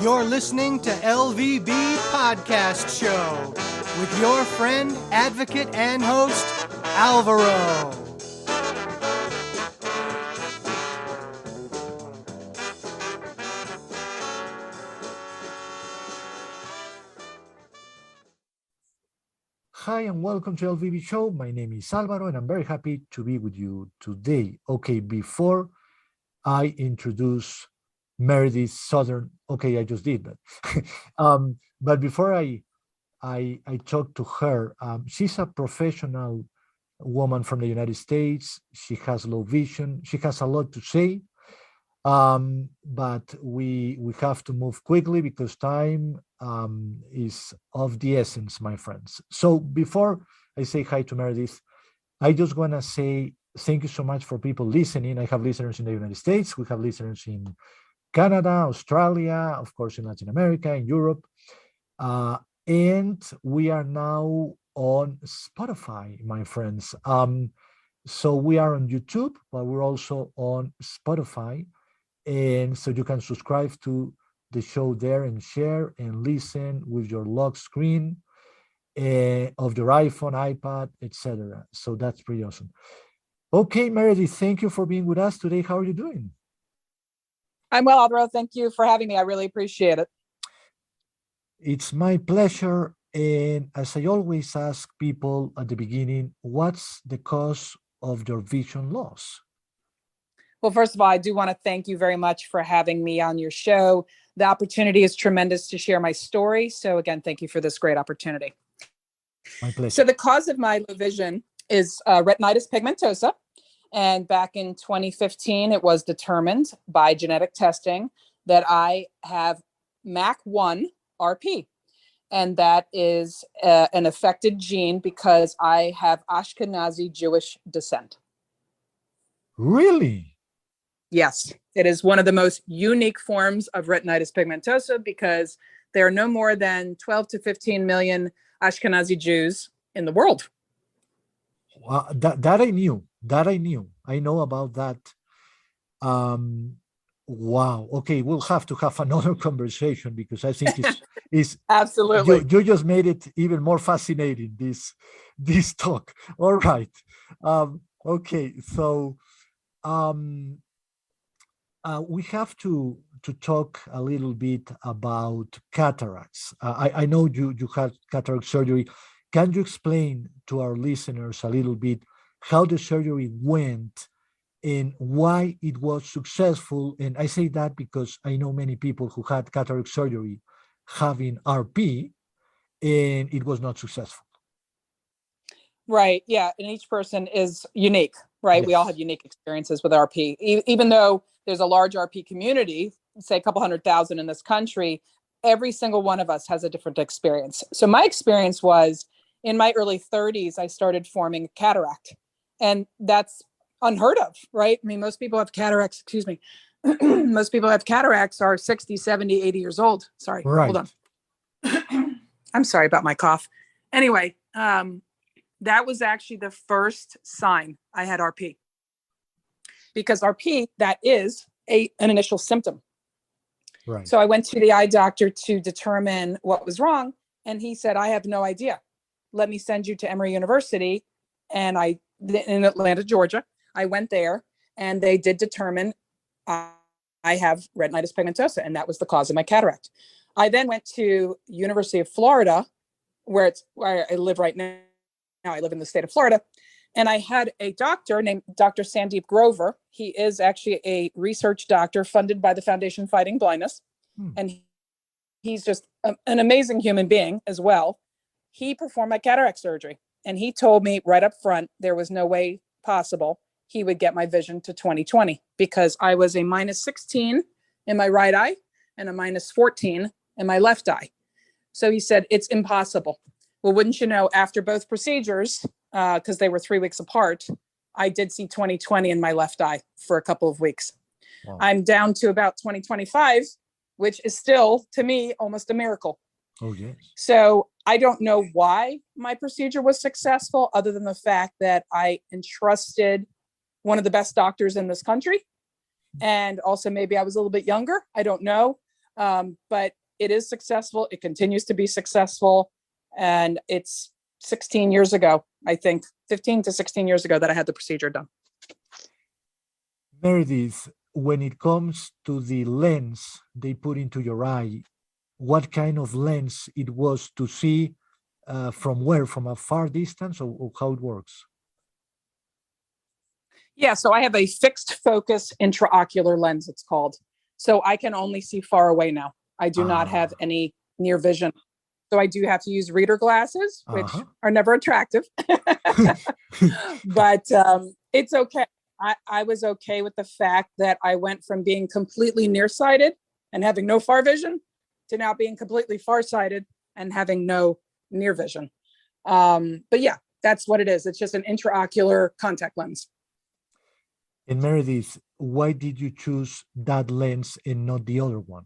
You're listening to LVB Podcast Show with your friend, advocate, and host, Alvaro. Hi and welcome to LVB Show. My name is Alvaro and I'm very happy to be with you today. Okay, before I introduce Meredyth Sauter, okay, I just did that. But before I talk to her, she's a professional woman from the United States. She has low vision. She has a lot to say, but we have to move quickly because time is of the essence, my friends. So before I say hi to Meredyth, I just want to say thank you so much for people listening. I have listeners in the United States. We have listeners in Canada, Australia, of course, in Latin America, in Europe. And we are now on Spotify, my friends. So we are on YouTube, but we're also on Spotify. And so you can subscribe to the show there and share and listen with your lock screen of your iPhone, iPad, etc. So that's pretty awesome. Okay, Meredyth, thank you for being with us today. How are you doing? I'm well, Alvaro. Thank you for having me. I really appreciate it. It's my pleasure. And as I always ask people at the beginning, what's the cause of your vision loss? Well, first of all, I do want to thank you very much for having me on your show. The opportunity is tremendous to share my story. So again, thank you for this great opportunity. My pleasure. So the cause of my low vision is retinitis pigmentosa. And back in 2015, it was determined by genetic testing that I have MAC1 RP. And that is an affected gene because I have Ashkenazi Jewish descent. Really? Yes, it is one of the most unique forms of retinitis pigmentosa because there are no more than 12 to 15 million Ashkenazi Jews in the world. That I knew. I know about that. Wow. Okay, we'll have to have another conversation because I think it's absolutely. You just made it even more fascinating. This talk. All right. Okay. So, we have to talk a little bit about cataracts. I know you had cataract surgery. Can you explain to our listeners a little bit how the surgery went and why it was successful? And I say that because I know many people who had cataract surgery having RP and it was not successful. Right. Yeah. And each person is unique, right? Yes. We all have unique experiences with RP. Even though there's a large RP community, say a couple 100,000 in this country, every single one of us has a different experience. So my experience was in my early 30s, I started forming cataract. And that's unheard of, right? I mean, most people have cataracts, most people have cataracts are 60, 70, 80 years old. Sorry, right. Hold on. I'm sorry about my cough. Anyway, that was actually the first sign I had RP. Because RP, that is an initial symptom. Right. So I went to the eye doctor to determine what was wrong. And he said, I have no idea. Let me send you to Emory University. And in Atlanta, Georgia, I went there and they did determine I have retinitis pigmentosa, and that was the cause of my cataract. I then went to University of Florida, where I live right now. Now I live in the state of Florida. And I had a doctor named Dr. Sandeep Grover. He is actually a research doctor funded by the Foundation Fighting Blindness. And he's just an amazing human being as well. He performed my cataract surgery. And he told me right up front, there was no way possible he would get my vision to 2020 because I was a minus 16 in my right eye and a minus 14 in my left eye. So he said, it's impossible. Well, wouldn't you know, after both procedures, because they were 3 weeks apart, I did see 2020 in my left eye for a couple of weeks. Wow. I'm down to about 2025, which is still, to me, almost a miracle. Oh, yes. So I don't know why my procedure was successful, other than the fact that I entrusted one of the best doctors in this country And also maybe I was a little bit younger. I don't know. But it is successful. It continues to be successful. And it's 16 years ago, I think 15 to 16 years ago that I had the procedure done. Meredyth, when it comes to the lens they put into your eye, what kind of lens it was to see from where? From a far distance, or how it works? Yeah, so I have a fixed focus intraocular lens, it's called. So I can only see far away now. I do not have any near vision. So I do have to use reader glasses, which are never attractive. But it's okay. I was okay with the fact that I went from being completely nearsighted and having no far vision to now being completely farsighted and having no near vision. But yeah, that's what it is. It's just an intraocular contact lens. And Meredyth, why did you choose that lens and not the other one?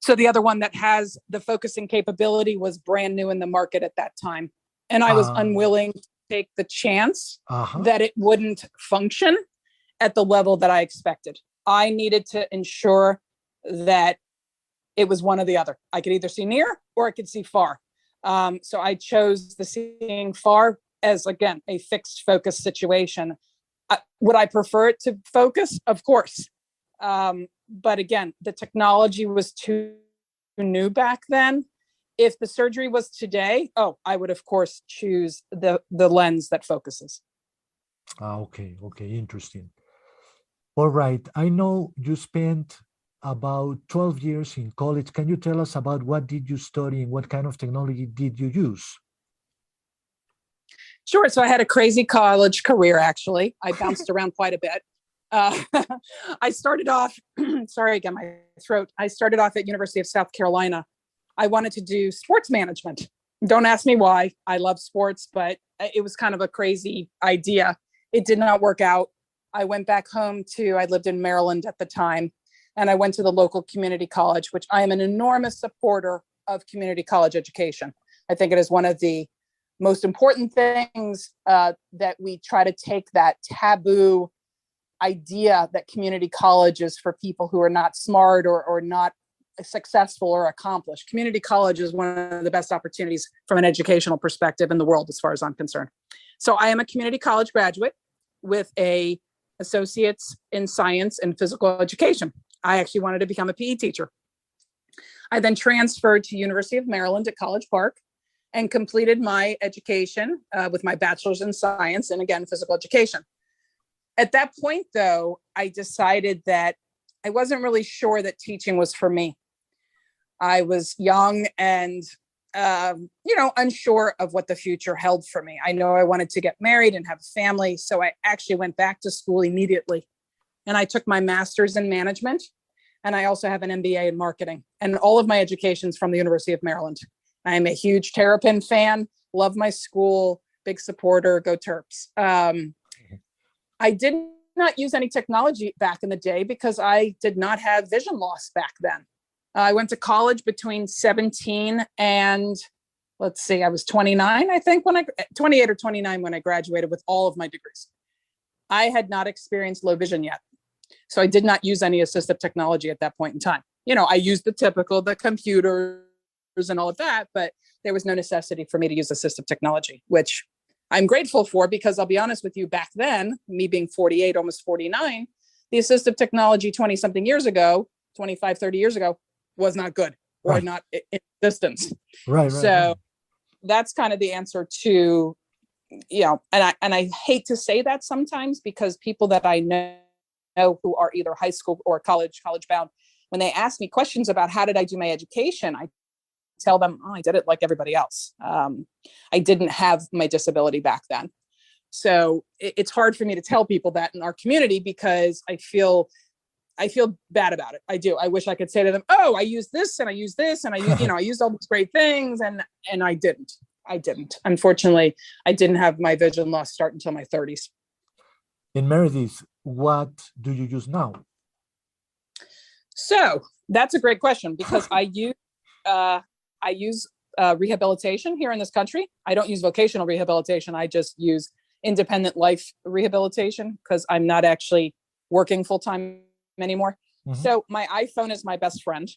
So the other one that has the focusing capability was brand new in the market at that time. And I was unwilling to take the chance that it wouldn't function at the level that I expected. I needed to ensure that it was one or the other. I could either see near or I could see far. So I chose the seeing far as, again, a fixed focus situation. Would I prefer it to focus? Of course. But again, the technology was too new back then. If the surgery was today, I would, of course, choose the lens that focuses. Okay, interesting. All right. I know you spent about 12 years in college. Can you tell us about what did you study and what kind of technology did you use? Sure. So I had a crazy college career, actually. I bounced around quite a bit. I started off, sorry again, my throat. I started off at University of South Carolina. I wanted to do sports management. Don't ask me why. I love sports, but it was kind of a crazy idea. It did not work out. I went back home I lived in Maryland at the time, and I went to the local community college, which I am an enormous supporter of community college education. I think it is one of the most important things that we try to take that taboo idea that community college is for people who are not smart or not successful or accomplished. Community college is one of the best opportunities from an educational perspective in the world, as far as I'm concerned. So I am a community college graduate with a associate's in science and physical education. I actually wanted to become a PE teacher. I then transferred to University of Maryland at College Park and completed my education with my bachelor's in science and, again, physical education. At that point, though, I decided that I wasn't really sure that teaching was for me. I was young and, unsure of what the future held for me. I know I wanted to get married and have a family, so I actually went back to school immediately. And I took my master's in management, and I also have an MBA in marketing. And all of my education's from the University of Maryland. I am a huge Terrapin fan, love my school, big supporter, go Terps. I did not use any technology back in the day because I did not have vision loss back then. I went to college between 17 and, I was 29, I think, 28 or 29 when I graduated with all of my degrees. I had not experienced low vision yet. So I did not use any assistive technology at that point in time. I used the computers and all of that, but there was no necessity for me to use assistive technology, which I'm grateful for, because I'll be honest with you, back then, me being 48, almost 49, the assistive technology 20 something years ago, 25, 30 years ago, was not good or not in existence. So that's kind of the answer to, and I hate to say that sometimes, because people that I know who are either high school or college bound, when they ask me questions about how did I do my education, I tell them, I did it like everybody else. I didn't have my disability back then. So it's hard for me to tell people that in our community, because I feel bad about it. I do. I wish I could say to them, I used this and I used this and I used all these great things, and I didn't. Unfortunately, I didn't have my vision loss start until my 30s. In Meredyth, what do you use now? So that's a great question, because I use rehabilitation here in this country. I don't use vocational rehabilitation. I just use independent life rehabilitation, because I'm not actually working full time anymore. Mhm. So my iPhone is my best friend.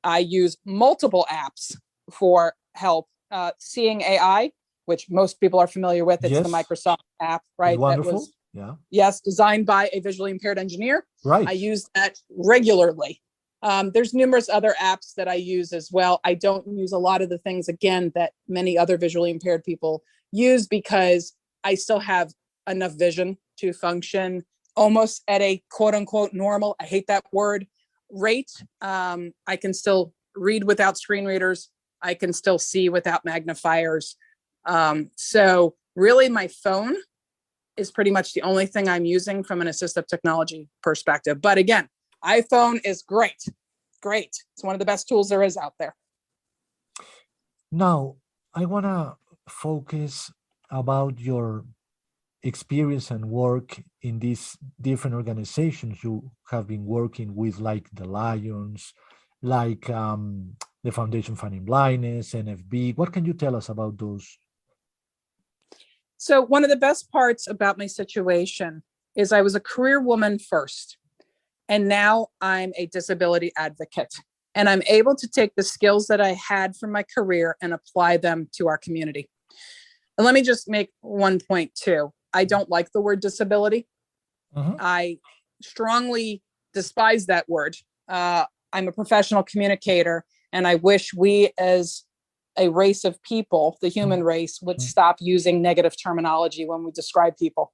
I use multiple apps for help. Seeing AI, which most people are familiar with, it's the Yes. Microsoft app, It's right? That wonderful. was, Yeah. yes, designed by a visually impaired engineer. Right. I use that regularly. There's numerous other apps that I use as well. I don't use a lot of the things, again, that many other visually impaired people use because I still have enough vision to function almost at a quote unquote normal, I hate that word, rate. I can still read without screen readers. I can still see without magnifiers. So really my phone is pretty much the only thing I'm using from an assistive technology perspective. But again, iPhone is great. Great. It's one of the best tools there is out there. Now, I want to focus about your experience and work in these different organizations you have been working with, like the Lions, like the Foundation Fighting Blindness, NFB. What can you tell us about those? So one of the best parts about my situation is I was a career woman first, and now I'm a disability advocate. And I'm able to take the skills that I had from my career and apply them to our community. And let me just make one point too. I don't like the word disability. Mhm. I strongly despise that word. I'm a professional communicator, and I wish we as a race of people, the human race, would stop using negative terminology when we describe people.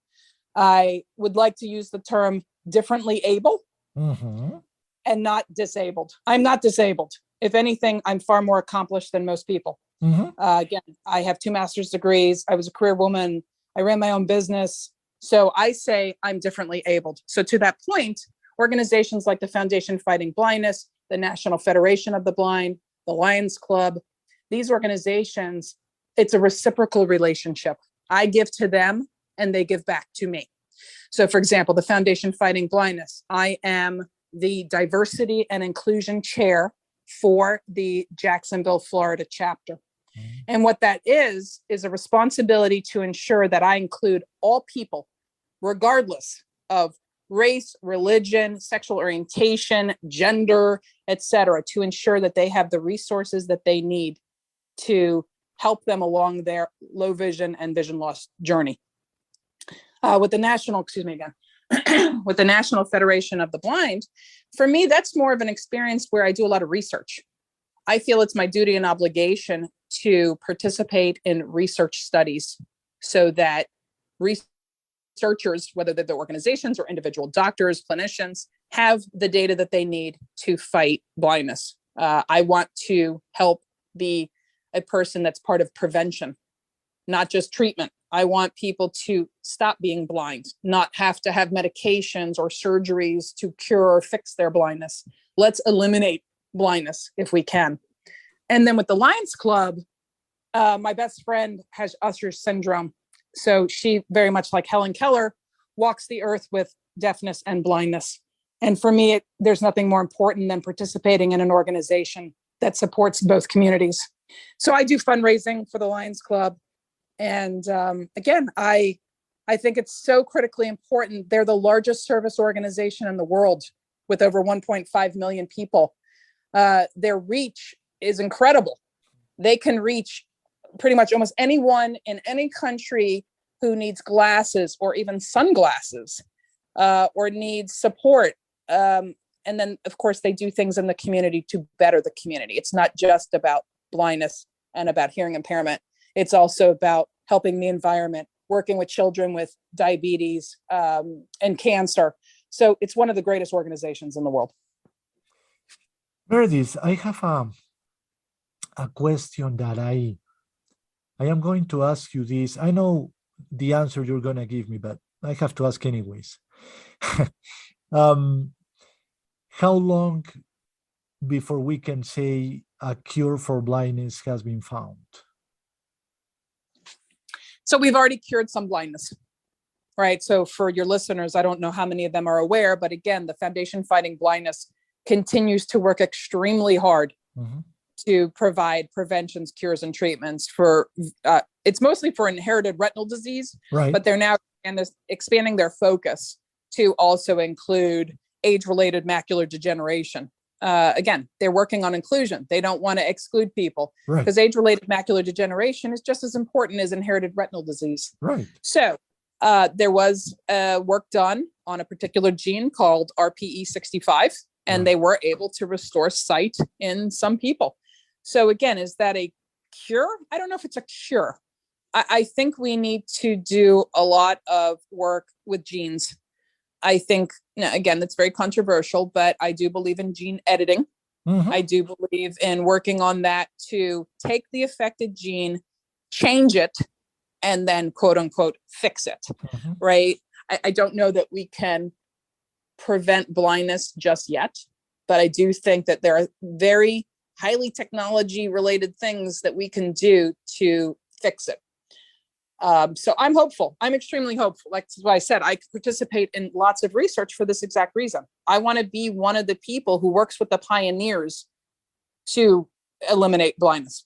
I would like to use the term differently able Mhm. and not disabled. I'm not disabled. If anything, I'm far more accomplished than most people. Mhm. Again, I have 2 master's degrees. I was a career woman. I ran my own business. So I say I'm differently abled. So to that point, organizations like the Foundation Fighting Blindness, the National Federation of the Blind, the Lions Club, these organizations, it's a reciprocal relationship. I give to them and they give back to me. So for example, the Foundation Fighting Blindness, I am the diversity and inclusion chair for the Jacksonville, Florida chapter. And what that is a responsibility to ensure that I include all people, regardless of race, religion, sexual orientation, gender, etc., to ensure that they have the resources that they need to help them along their low vision and vision loss journey. With the National Federation of the Blind, for me, that's more of an experience where I do a lot of research. I feel it's my duty and obligation to participate in research studies so that researchers, whether they're the organizations or individual doctors, clinicians, have the data that they need to fight blindness. I want to help be a person that's part of prevention, not just treatment. I want people to stop being blind, not have to have medications or surgeries to cure or fix their blindness. Let's eliminate blindness if we can. And then with the Lions Club, my best friend has Usher's syndrome. So she, very much like Helen Keller, walks the earth with deafness and blindness. And for me, there's nothing more important than participating in an organization that supports both communities. So I do fundraising for the Lions Club. And again, I think it's so critically important. They're the largest service organization in the world with over 1.5 million people. Their reach is incredible. They can reach pretty much almost anyone in any country who needs glasses or even sunglasses or needs support. And then, of course, they do things in the community to better the community. It's not just about blindness and about hearing impairment. It's also about helping the environment, working with children with diabetes and cancer. So it's one of the greatest organizations in the world. Meredyth, I have a question that I am going to ask you this. I know the answer you're going to give me, but I have to ask anyways. How long before we can say a cure for blindness has been found? So we've already cured some blindness, right? So for your listeners, I don't know how many of them are aware, but again, the Foundation Fighting Blindness continues to work extremely hard to provide preventions, cures, and treatments for, it's mostly for inherited retinal disease, right? But they're now expanding their focus to also include age-related macular degeneration. Again, they're working on inclusion. They don't want to exclude people Right. because age-related macular degeneration is just as important as inherited retinal disease. Right. So there was work done on a particular gene called RPE65, and they were able to restore sight in some people. So again, is that a cure? I don't know if it's a cure. I think we need to do a lot of work with genes. I think, again, that's very controversial, but I do believe in gene editing. Mhm. I do believe in working on that to take the affected gene, change it, and then quote unquote fix it, Mhm. right? I don't know that we can prevent blindness just yet, but I do think that there are very highly technology related things that we can do to fix it. So I'm hopeful. I'm extremely hopeful. Like I said, I participate in lots of research for this exact reason. I want to be one of the people who works with the pioneers to eliminate blindness.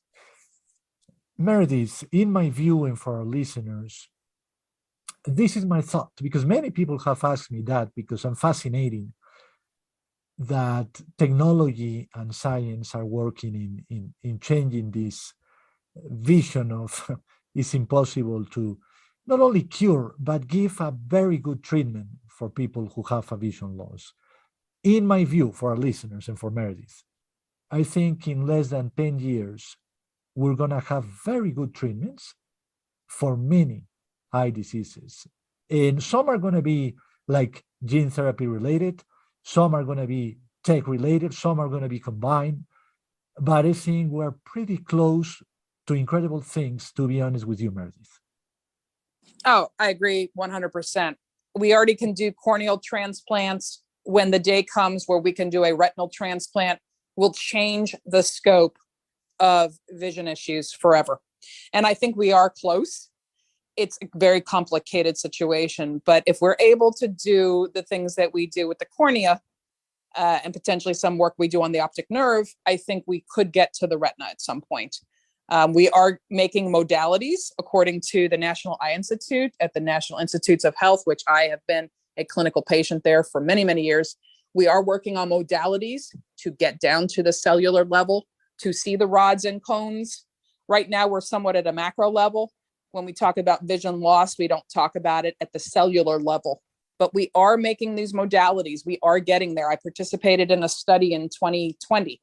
Meredyth, in my view, and for our listeners, this is my thought, because many people have asked me that, because I'm fascinating that technology and science are working in changing this vision of it's impossible to not only cure, but give a very good treatment for people who have a vision loss. In my view, for our listeners and for Meredyth, I think in less than 10 years, we're going to have very good treatments for many eye diseases. And some are going to be like gene therapy related, some are going to be tech related, some are going to be combined. But I think we're pretty close to incredible things, to be honest with you, Meredyth. Oh, I agree 100%. We already can do corneal transplants. When the day comes where we can do a retinal transplant, we'll change the scope of vision issues forever. And I think we are close. It's a very complicated situation, but if we're able to do the things that we do with the cornea, and potentially some work we do on the optic nerve, I think we could get to the retina at some point. We are making modalities according to the National Eye Institute at the National Institutes of Health, which I have been a clinical patient there for many, many years. We are working on modalities to get down to the cellular level, to see the rods and cones. Right now, we're somewhat at a macro level. When we talk about vision loss, we don't talk about it at the cellular level. But we are making these modalities. We are getting there. I participated in a study in 2020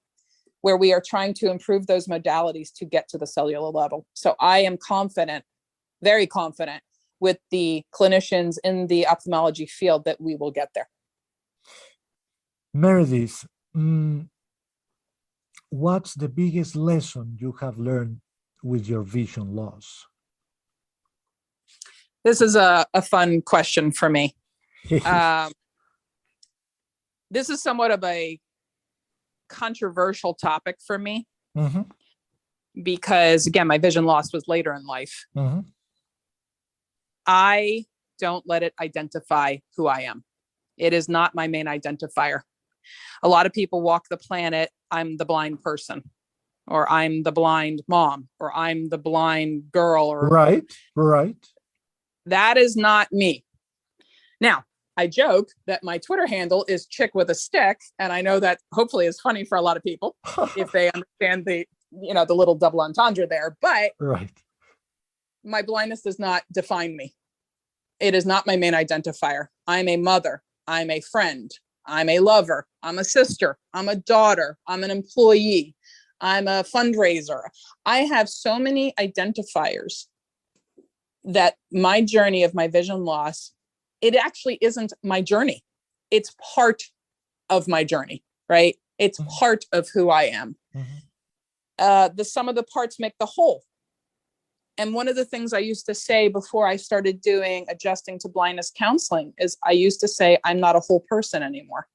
where we are trying to improve those modalities to get to the cellular level. So I am confident, very confident, with the clinicians in the ophthalmology field that we will get there. Meredyth, what's the biggest lesson you have learned with your vision loss? This is a fun question for me. This is somewhat of a controversial topic for me because, again, my vision loss was later in life. I don't let it identify who I am. It is not my main identifier. A lot of people walk the planet, I'm the blind person, or I'm the blind mom, or I'm the blind girl. Or right. That is not me. Now, I joke that my Twitter handle is chick with a stick. And I know that hopefully is funny for a lot of people if they understand the little double entendre there. But my blindness does not define me. It is not my main identifier. I'm a mother. I'm a friend. I'm a lover. I'm a sister. I'm a daughter. I'm an employee. I'm a fundraiser. I have so many identifiers that my journey of my vision loss, it actually isn't my journey. It's part of my journey, right? It's part of who I am. The sum of the parts make the whole. And one of the things I used to say before I started doing adjusting to blindness counseling is I used to say, I'm not a whole person anymore.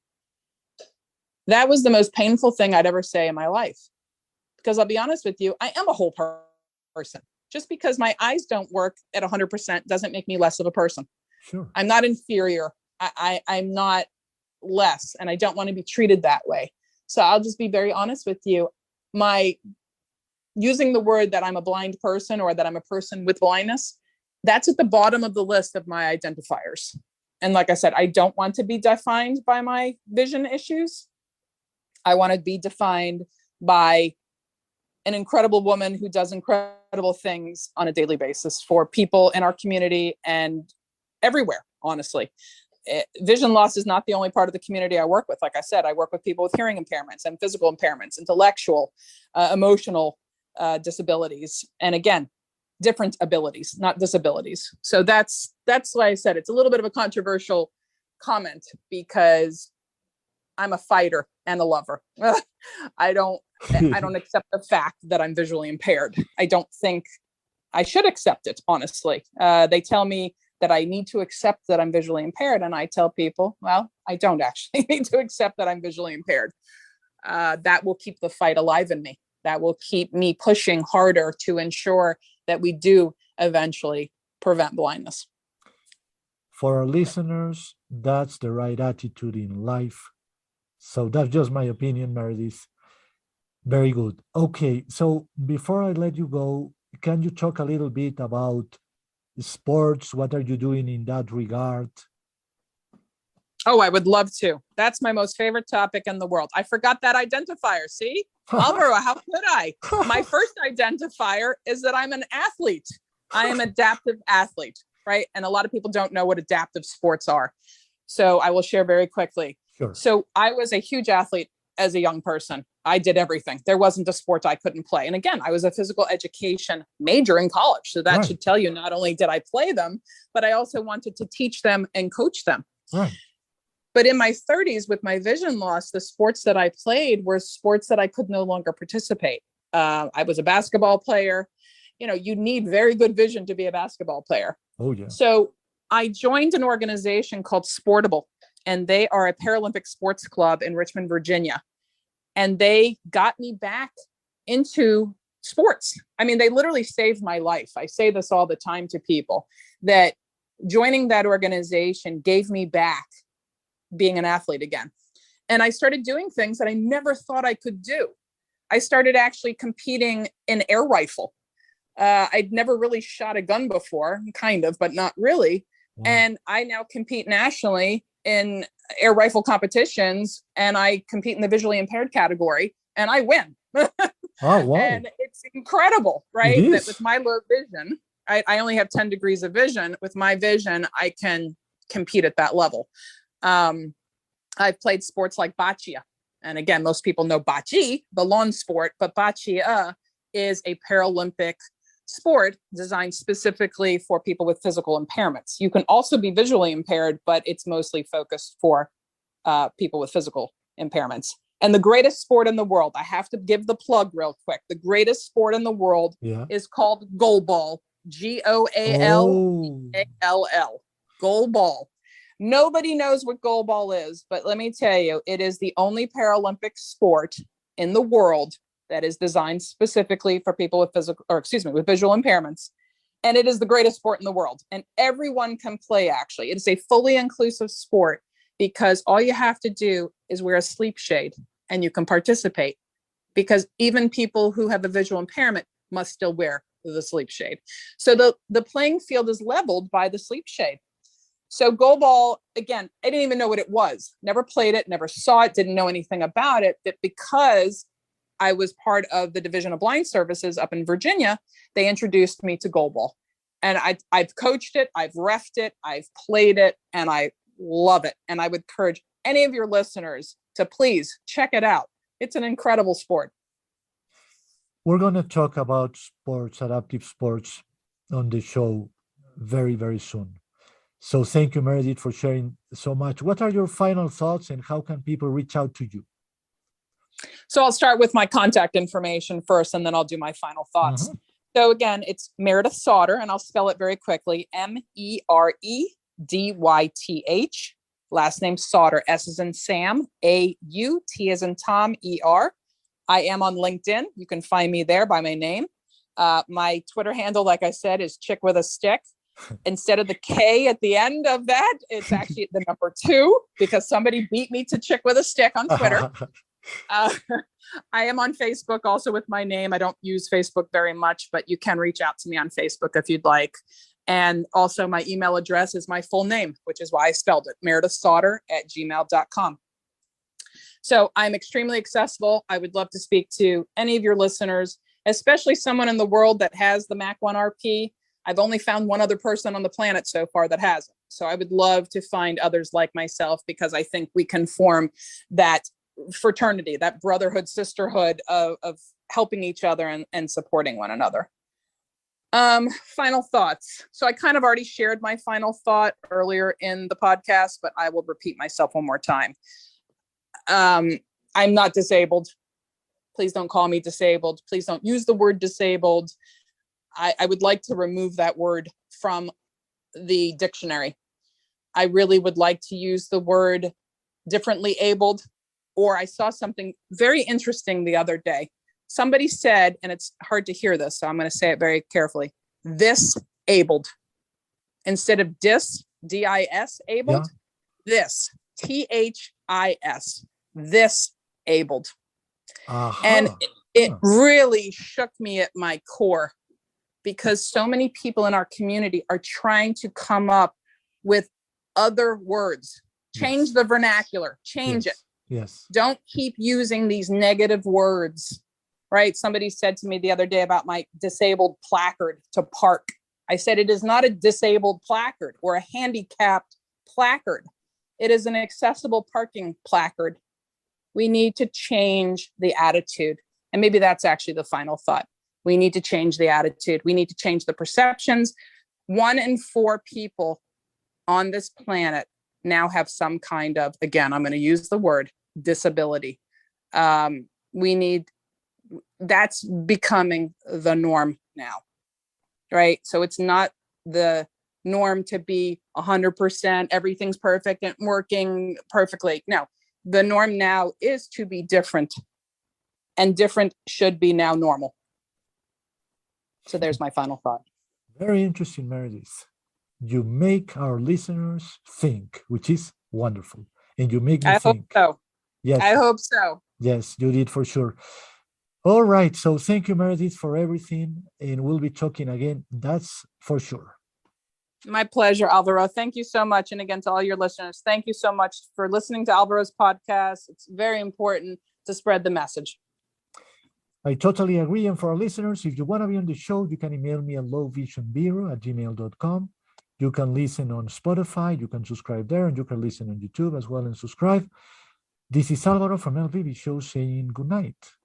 That was the most painful thing I'd ever say in my life. Because I'll be honest with you, I am a whole person. Just because my eyes don't work at 100% doesn't make me less of a person. Sure. I'm not inferior. I'm not less, and I don't want to be treated that way. So I'll just be very honest with you. Using the word that I'm a blind person or that I'm a person with blindness, that's at the bottom of the list of my identifiers. And like I said, I don't want to be defined by my vision issues. I want to be defined by an incredible woman who does incredible things on a daily basis for people in our community and everywhere, honestly. Vision loss is not the only part of the community I work with. Like I said, I work with people with hearing impairments and physical impairments, intellectual, emotional disabilities. And again, different abilities, not disabilities. So that's why I said it's a little bit of a controversial comment, because I'm a fighter and a lover. I don't accept the fact that I'm visually impaired. I don't think I should accept it, honestly. They tell me that I need to accept that I'm visually impaired. And I tell people, well, I don't actually need to accept that I'm visually impaired. That will keep the fight alive in me. That will keep me pushing harder to ensure that we do eventually prevent blindness. For our listeners, that's the right attitude in life. So that's just my opinion, Meredyth. Very good. Okay, so before I let you go, can you talk a little bit about sports? What are you doing in that regard? Oh, I would love to. That's my most favorite topic in the world. I forgot that identifier. See, Alvaro, how could I? My first identifier is that I'm an athlete. I am an adaptive athlete, right? And a lot of people don't know what adaptive sports are. So I will share very quickly. Sure. So I was a huge athlete as a young person. I did everything. There wasn't a sport I couldn't play. And again, I was a physical education major in college. So that should tell you, not only did I play them, but I also wanted to teach them and coach them. Right. But in my 30s, with my vision loss, the sports that I played were sports that I could no longer participate. I was a basketball player. You know, you need very good vision to be a basketball player. Oh, yeah. So I joined an organization called Sportable, and they are a Paralympic sports club in Richmond, Virginia. And they got me back into sports. I mean, they literally saved my life. I say this all the time to people, that joining that organization gave me back being an athlete again. And I started doing things that I never thought I could do. I started actually competing in air rifle. I'd never really shot a gun before, kind of, but not really. Wow. And I now compete nationally in air rifle competitions, and I compete in the visually impaired category, and I win. Oh, wow. And it's incredible, right? It that is. with my low vision, I only have 10 degrees of vision. With my vision, I can compete at that level. I've played sports like boccia. And again, most people know bocce, the lawn sport, but boccia is a Paralympic sport designed specifically for people with physical impairments. You can also be visually impaired, but it's mostly focused for people with physical impairments. And the greatest sport in the world, I have to give the plug real quick. The greatest sport in the world is called goalball, Goallall, goalball. Nobody knows what goalball is, but let me tell you, it is the only Paralympic sport in the world that is designed specifically for people with with visual impairments. And it is the greatest sport in the world. And everyone can play, actually. It is a fully inclusive sport, because all you have to do is wear a sleep shade and you can participate, because even people who have a visual impairment must still wear the sleep shade. So the playing field is leveled by the sleep shade. So goalball, again, I didn't even know what it was. Never played it, never saw it, didn't know anything about it. But because I was part of the Division of Blind Services up in Virginia, they introduced me to goalball. And I've coached it, I've reffed it, I've played it, and I love it. And I would encourage any of your listeners to please check it out. It's an incredible sport. We're going to talk about sports, adaptive sports, on the show very, very soon. So thank you, Meredyth, for sharing so much. What are your final thoughts, and how can people reach out to you? So I'll start with my contact information first, and then I'll do my final thoughts. Mm-hmm. So again, it's Meredyth Sauter, and I'll spell it very quickly. Meredyth. Last name Sauter. S as in Sam. A-U-T as in Tom. E-R. I am on LinkedIn. You can find me there by my name. My Twitter handle, like I said, is Chick with a Stick. Instead of the K at the end of that, it's actually the number 2, because somebody beat me to Chick with a Stick on Twitter. I am on Facebook also with my name. I don't use Facebook very much, but you can reach out to me on Facebook if you'd like. And also my email address is my full name, which is why I spelled it, meredythsauter@gmail.com. So I'm extremely accessible. I would love to speak to any of your listeners, especially someone in the world that has the MAC1RP. I've only found one other person on the planet so far that has it. So I would love to find others like myself, because I think we can form that fraternity, that brotherhood, sisterhood of helping each other and supporting one another. Final thoughts. So I kind of already shared my final thought earlier in the podcast, but I will repeat myself one more time. I'm not disabled. Please don't call me disabled. Please don't use the word disabled. I would like to remove that word from the dictionary. I really would like to use the word differently abled. Or I saw something very interesting the other day. Somebody said, and it's hard to hear this, so I'm going to say it very carefully, this abled. Instead of dis, D-I-S, abled, this, T-H-I-S, this abled. And it really shook me at my core, because so many people in our community are trying to come up with other words. Change the vernacular, change it. Yes. Don't keep using these negative words, right? Somebody said to me the other day about my disabled placard to park. I said, it is not a disabled placard or a handicapped placard. It is an accessible parking placard. We need to change the attitude. And maybe that's actually the final thought. We need to change the attitude. We need to change the perceptions. 1 in 4 people on this planet now have some kind of, again, I'm going to use the word disability. That's becoming the norm now, right? So it's not the norm to be 100%, everything's perfect and working perfectly. No, the norm now is to be different, and different should be now normal. So there's my final thought. Very interesting, Meredyth. You make our listeners think, which is wonderful. And you make me think. I hope so. Yes. I hope so. Yes, you did for sure. All right. So thank you, Meredyth, for everything. And we'll be talking again. That's for sure. My pleasure, Alvaro. Thank you so much. And again, to all your listeners, thank you so much for listening to Alvaro's podcast. It's very important to spread the message. I totally agree. And for our listeners, if you want to be on the show, you can email me at lowvisionbureau@gmail.com. You can listen on Spotify. You can subscribe there, and you can listen on YouTube as well and subscribe. This is Alvaro from LVB Show saying good night.